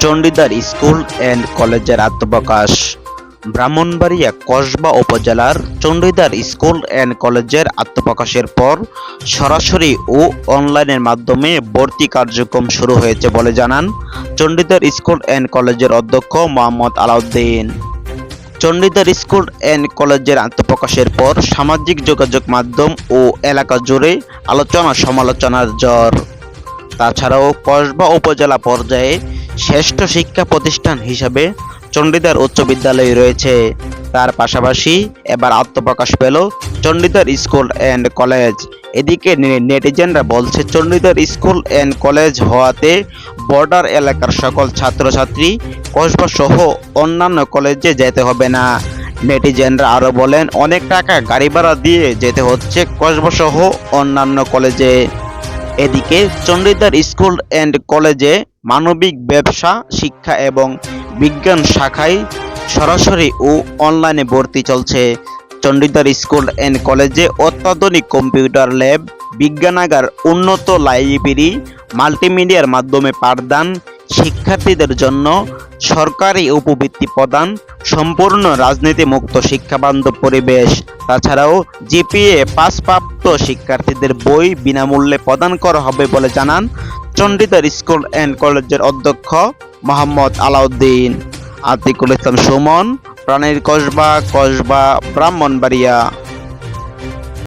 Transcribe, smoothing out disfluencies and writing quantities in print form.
Chandidar school and কলেজের আত্মপ্রকাশ। ব্রাহ্মণবাড়িয়া কসবা উপজেলার চণ্ডীদার স্কুল অ্যান্ড কলেজের আত্মপ্রকাশের পর সরাসরি ও অনলাইনের মাধ্যমে ভর্তি কার্যক্রম শুরু হয়েছে বলে জানান চণ্ডীদার স্কুল অ্যান্ড কলেজের অধ্যক্ষ মোহাম্মদ আলাউদ্দিন। চণ্ডীদার স্কুল অ্যান্ড কলেজের আত্মপ্রকাশের পর সামাজিক যোগাযোগ মাধ্যম ও এলাকা জুড়ে আলোচনা সমালোচনার ঝড়। তাছাড়াও কসবা উপজেলা পর্যায়ে শ্রেষ্ঠ শিক্ষা প্রতিষ্ঠান হিসাবে চণ্ডীদার উচ্চ বিদ্যালয় রয়েছে। তার পাশাপাশি এবার আত্মপ্রকাশ পেল চণ্ডীদার স্কুল অ্যান্ড কলেজ। এদিকে নেটিজেনরা বলছে চণ্ডীদার স্কুল অ্যান্ড কলেজ হওয়াতে বর্ডার এলাকার সকল ছাত্রছাত্রী কসবা সহ অন্যান্য কলেজে যেতে হবে না। নেটিজেনরা আরও বলেন, অনেক টাকা গাড়ি ভাড়া দিয়ে যেতে হচ্ছে কসবা সহ অন্যান্য কলেজে। এদিকে চণ্ডীদার স্কুল অ্যান্ড কলেজে মানবিক ব্যবসা শিক্ষা এবং বিজ্ঞান শাখায় সরাসরি ও অনলাইনে ভর্তি চলছে। চণ্ডীদার স্কুল অ্যান্ড কলেজে অত্যাধুনিক কম্পিউটার ল্যাব, বিজ্ঞানাগার, উন্নত লাইব্রেরি, মাল্টিমিডিয়ার মাধ্যমে পাঠদান, শিক্ষার্থীদের জন্য সরকারি উপবৃত্তি প্রদান, সম্পূর্ণ রাজনীতিমুক্ত শিক্ষাবান্ধব পরিবেশ। তাছাড়াও জিপিএ পাসপ্রাপ্ত শিক্ষার্থীদের বই বিনামূল্যে প্রদান করা হবে বলে জানান চণ্ডীদার স্কুল অ্যান্ড কলেজের অধ্যক্ষ মোহাম্মদ আলাউদ্দিন। আতিকুল ইসলাম সুমন, প্রাণীর কসবা, ব্রাহ্মণবাড়িয়া।